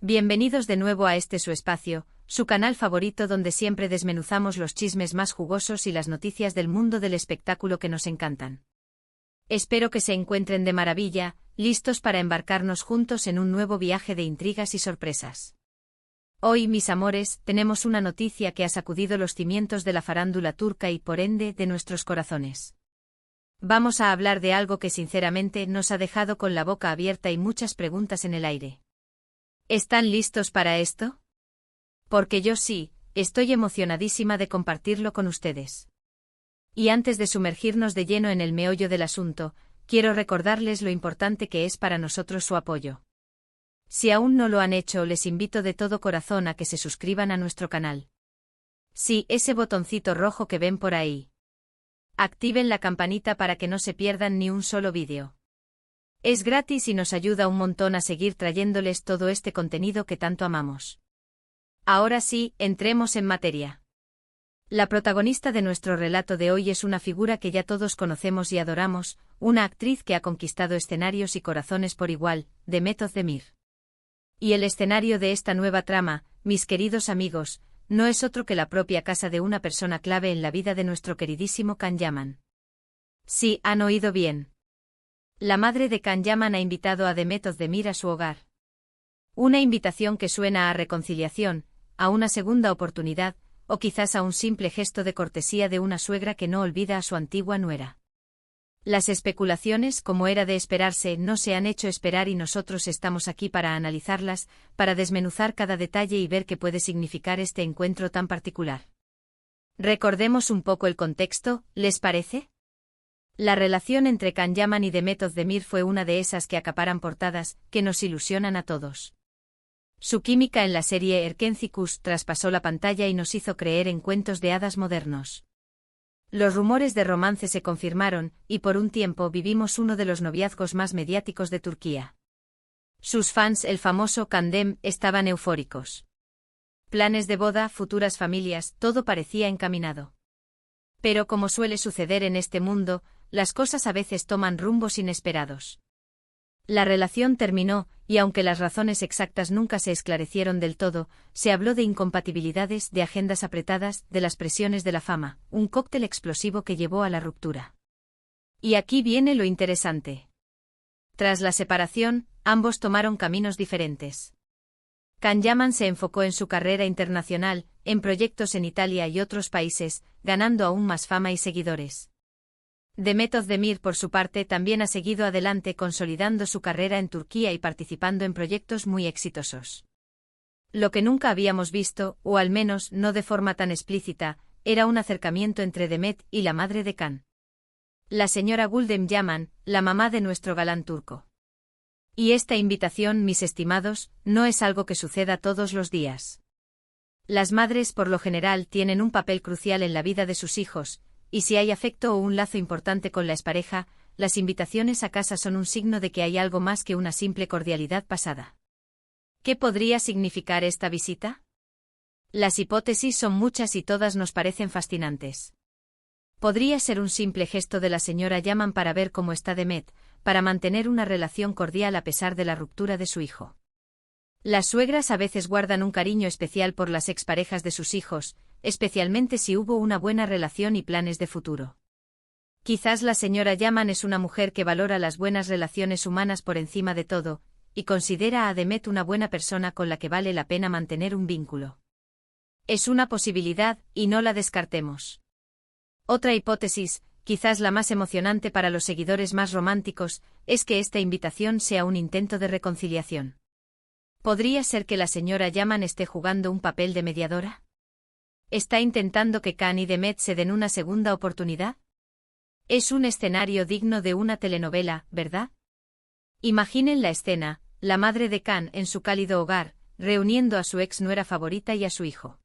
Bienvenidos de nuevo a este su espacio, su canal favorito donde siempre desmenuzamos los chismes más jugosos y las noticias del mundo del espectáculo que nos encantan. Espero que se encuentren de maravilla, listos para embarcarnos juntos en un nuevo viaje de intrigas y sorpresas. Hoy, mis amores, tenemos una noticia que ha sacudido los cimientos de la farándula turca y, por ende, de nuestros corazones. Vamos a hablar de algo que sinceramente nos ha dejado con la boca abierta y muchas preguntas en el aire. ¿Están listos para esto? Porque yo sí, estoy emocionadísima de compartirlo con ustedes. Y antes de sumergirnos de lleno en el meollo del asunto, quiero recordarles lo importante que es para nosotros su apoyo. Si aún no lo han hecho, les invito de todo corazón a que se suscriban a nuestro canal. Sí, ese botoncito rojo que ven por ahí. Activen la campanita para que no se pierdan ni un solo vídeo. Es gratis y nos ayuda un montón a seguir trayéndoles todo este contenido que tanto amamos. Ahora sí, entremos en materia. La protagonista de nuestro relato de hoy es una figura que ya todos conocemos y adoramos, una actriz que ha conquistado escenarios y corazones por igual, Demet Özdemir. Y el escenario de esta nueva trama, mis queridos amigos, no es otro que la propia casa de una persona clave en la vida de nuestro queridísimo Can Yaman. Sí, han oído bien. La madre de Can Yaman ha invitado a Demet Özdemir a su hogar. Una invitación que suena a reconciliación, a una segunda oportunidad, o quizás a un simple gesto de cortesía de una suegra que no olvida a su antigua nuera. Las especulaciones, como era de esperarse, no se han hecho esperar y nosotros estamos aquí para analizarlas, para desmenuzar cada detalle y ver qué puede significar este encuentro tan particular. Recordemos un poco el contexto, ¿les parece? La relación entre Can Yaman y Demet Özdemir fue una de esas que acaparan portadas, que nos ilusionan a todos. Su química en la serie Erkenci traspasó la pantalla y nos hizo creer en cuentos de hadas modernos. Los rumores de romance se confirmaron, y por un tiempo vivimos uno de los noviazgos más mediáticos de Turquía. Sus fans, el famoso Kandem, estaban eufóricos. Planes de boda, futuras familias, todo parecía encaminado. Pero como suele suceder en este mundo, las cosas a veces toman rumbos inesperados. La relación terminó, y aunque las razones exactas nunca se esclarecieron del todo, se habló de incompatibilidades, de agendas apretadas, de las presiones de la fama, un cóctel explosivo que llevó a la ruptura. Y aquí viene lo interesante. Tras la separación, ambos tomaron caminos diferentes. Can Yaman se enfocó en su carrera internacional, en proyectos en Italia y otros países, ganando aún más fama y seguidores. Demet Özdemir, por su parte, también ha seguido adelante consolidando su carrera en Turquía y participando en proyectos muy exitosos. Lo que nunca habíamos visto, o al menos no de forma tan explícita, era un acercamiento entre Demet y la madre de Can. La señora Gülden Yaman, la mamá de nuestro galán turco. Y esta invitación, mis estimados, no es algo que suceda todos los días. Las madres, por lo general, tienen un papel crucial en la vida de sus hijos, y si hay afecto o un lazo importante con la expareja, las invitaciones a casa son un signo de que hay algo más que una simple cordialidad pasada. ¿Qué podría significar esta visita? Las hipótesis son muchas y todas nos parecen fascinantes. Podría ser un simple gesto de la señora Yaman para ver cómo está Demet, para mantener una relación cordial a pesar de la ruptura de su hijo. Las suegras a veces guardan un cariño especial por las exparejas de sus hijos, especialmente si hubo una buena relación y planes de futuro. Quizás la señora Yaman es una mujer que valora las buenas relaciones humanas por encima de todo, y considera a Demet una buena persona con la que vale la pena mantener un vínculo. Es una posibilidad, y no la descartemos. Otra hipótesis, quizás la más emocionante para los seguidores más románticos, es que esta invitación sea un intento de reconciliación. ¿Podría ser que la señora Yaman esté jugando un papel de mediadora? ¿Está intentando que Can y Demet se den una segunda oportunidad? Es un escenario digno de una telenovela, ¿verdad? Imaginen la escena, la madre de Can en su cálido hogar, reuniendo a su ex nuera favorita y a su hijo.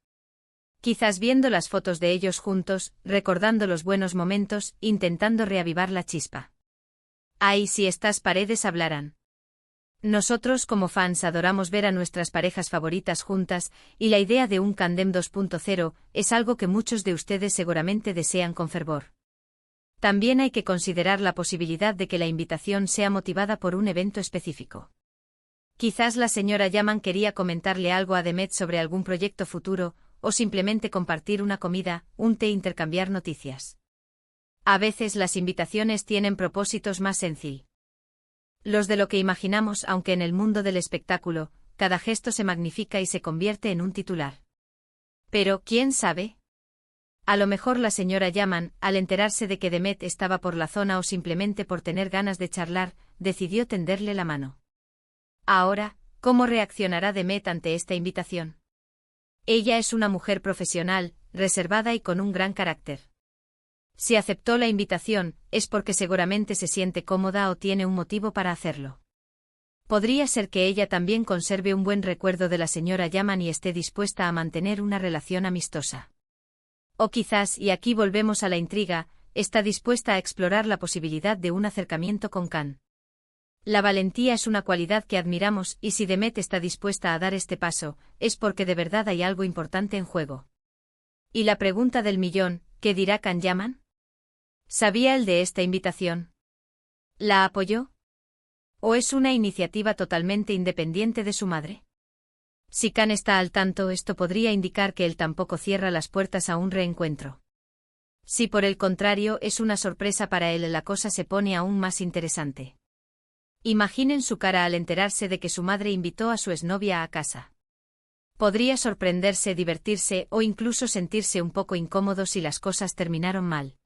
Quizás viendo las fotos de ellos juntos, recordando los buenos momentos, intentando reavivar la chispa. Ay, si estas paredes hablaran. Nosotros como fans adoramos ver a nuestras parejas favoritas juntas, y la idea de un Candem 2.0 es algo que muchos de ustedes seguramente desean con fervor. También hay que considerar la posibilidad de que la invitación sea motivada por un evento específico. Quizás la señora Yaman quería comentarle algo a Demet sobre algún proyecto futuro, o simplemente compartir una comida, un té e intercambiar noticias. A veces las invitaciones tienen propósitos más sencillos. Los de lo que imaginamos, aunque en el mundo del espectáculo, cada gesto se magnifica y se convierte en un titular. Pero, ¿quién sabe? A lo mejor la señora Yaman, al enterarse de que Demet estaba por la zona o simplemente por tener ganas de charlar, decidió tenderle la mano. Ahora, ¿cómo reaccionará Demet ante esta invitación? Ella es una mujer profesional, reservada y con un gran carácter. Si aceptó la invitación, es porque seguramente se siente cómoda o tiene un motivo para hacerlo. Podría ser que ella también conserve un buen recuerdo de la señora Yaman y esté dispuesta a mantener una relación amistosa. O quizás, y aquí volvemos a la intriga, está dispuesta a explorar la posibilidad de un acercamiento con Khan. La valentía es una cualidad que admiramos y si Demet está dispuesta a dar este paso, es porque de verdad hay algo importante en juego. Y la pregunta del millón, ¿qué dirá Khan Yaman? ¿Sabía él de esta invitación? ¿La apoyó? ¿O es una iniciativa totalmente independiente de su madre? Si Khan está al tanto, esto podría indicar que él tampoco cierra las puertas a un reencuentro. Si por el contrario es una sorpresa para él, la cosa se pone aún más interesante. Imaginen su cara al enterarse de que su madre invitó a su exnovia a casa. Podría sorprenderse, divertirse o incluso sentirse un poco incómodo si las cosas terminaron mal.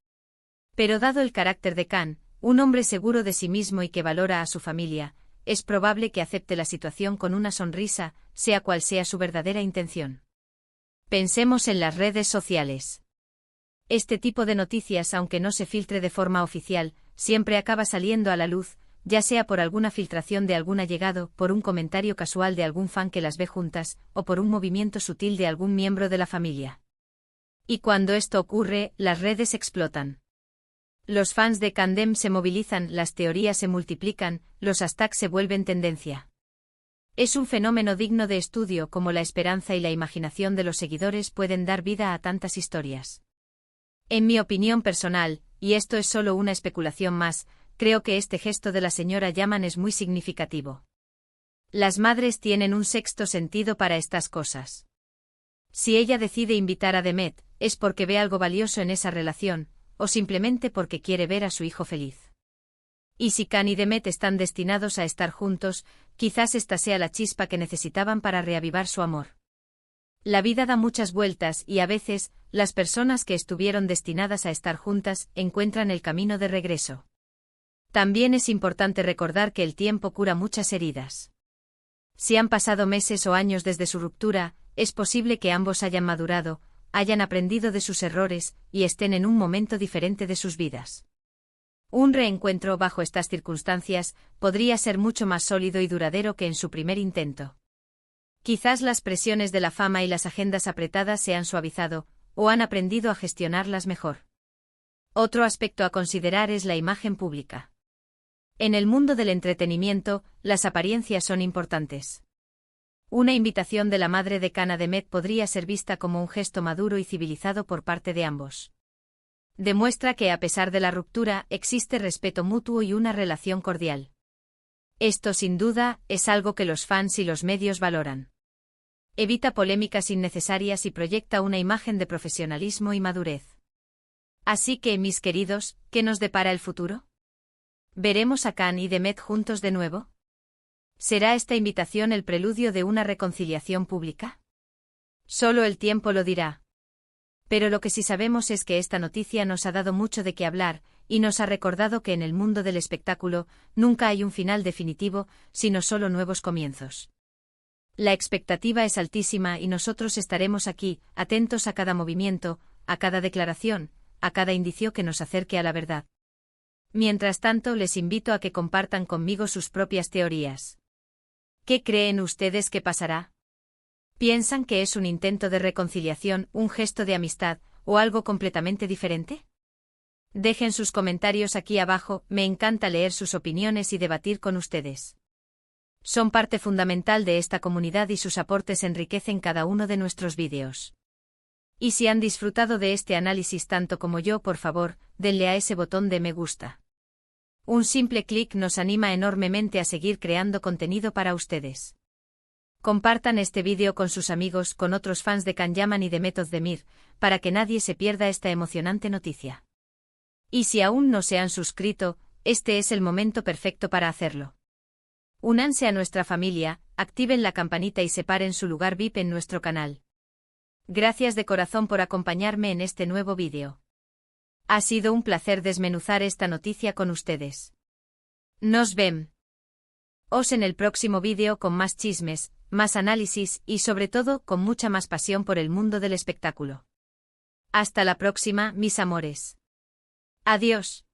Pero dado el carácter de Khan, un hombre seguro de sí mismo y que valora a su familia, es probable que acepte la situación con una sonrisa, sea cual sea su verdadera intención. Pensemos en las redes sociales. Este tipo de noticias, aunque no se filtre de forma oficial, siempre acaba saliendo a la luz, ya sea por alguna filtración de algún allegado, por un comentario casual de algún fan que las ve juntas, o por un movimiento sutil de algún miembro de la familia. Y cuando esto ocurre, las redes explotan. Los fans de Kandem se movilizan, las teorías se multiplican, los hashtags se vuelven tendencia. Es un fenómeno digno de estudio, como la esperanza y la imaginación de los seguidores pueden dar vida a tantas historias. En mi opinión personal, y esto es solo una especulación más, creo que este gesto de la señora Yaman es muy significativo. Las madres tienen un sexto sentido para estas cosas. Si ella decide invitar a Demet, es porque ve algo valioso en esa relación, o simplemente porque quiere ver a su hijo feliz. Y si Khan y Demet están destinados a estar juntos, quizás esta sea la chispa que necesitaban para reavivar su amor. La vida da muchas vueltas y a veces, las personas que estuvieron destinadas a estar juntas encuentran el camino de regreso. También es importante recordar que el tiempo cura muchas heridas. Si han pasado meses o años desde su ruptura, es posible que ambos hayan madurado, hayan aprendido de sus errores y estén en un momento diferente de sus vidas. Un reencuentro bajo estas circunstancias podría ser mucho más sólido y duradero que en su primer intento. Quizás las presiones de la fama y las agendas apretadas se han suavizado, o han aprendido a gestionarlas mejor. Otro aspecto a considerar es la imagen pública. En el mundo del entretenimiento, las apariencias son importantes. Una invitación de la madre de Khan a Demet podría ser vista como un gesto maduro y civilizado por parte de ambos. Demuestra que a pesar de la ruptura, existe respeto mutuo y una relación cordial. Esto sin duda, es algo que los fans y los medios valoran. Evita polémicas innecesarias y proyecta una imagen de profesionalismo y madurez. Así que, mis queridos, ¿qué nos depara el futuro? ¿Veremos a Khan y Demet juntos de nuevo? ¿Será esta invitación el preludio de una reconciliación pública? Solo el tiempo lo dirá. Pero lo que sí sabemos es que esta noticia nos ha dado mucho de qué hablar, y nos ha recordado que en el mundo del espectáculo, nunca hay un final definitivo, sino solo nuevos comienzos. La expectativa es altísima y nosotros estaremos aquí, atentos a cada movimiento, a cada declaración, a cada indicio que nos acerque a la verdad. Mientras tanto, les invito a que compartan conmigo sus propias teorías. ¿Qué creen ustedes que pasará? ¿Piensan que es un intento de reconciliación, un gesto de amistad, o algo completamente diferente? Dejen sus comentarios aquí abajo, me encanta leer sus opiniones y debatir con ustedes. Son parte fundamental de esta comunidad y sus aportes enriquecen cada uno de nuestros vídeos. Y si han disfrutado de este análisis tanto como yo, por favor, denle a ese botón de me gusta. Un simple clic nos anima enormemente a seguir creando contenido para ustedes. Compartan este vídeo con sus amigos, con otros fans de Can Yaman y de Method Demir, para que nadie se pierda esta emocionante noticia. Y si aún no se han suscrito, este es el momento perfecto para hacerlo. Únanse a nuestra familia, activen la campanita y separen su lugar VIP en nuestro canal. Gracias de corazón por acompañarme en este nuevo vídeo. Ha sido un placer desmenuzar esta noticia con ustedes. Nos vemos en el próximo vídeo con más chismes, más análisis y sobre todo con mucha más pasión por el mundo del espectáculo. Hasta la próxima, mis amores. Adiós.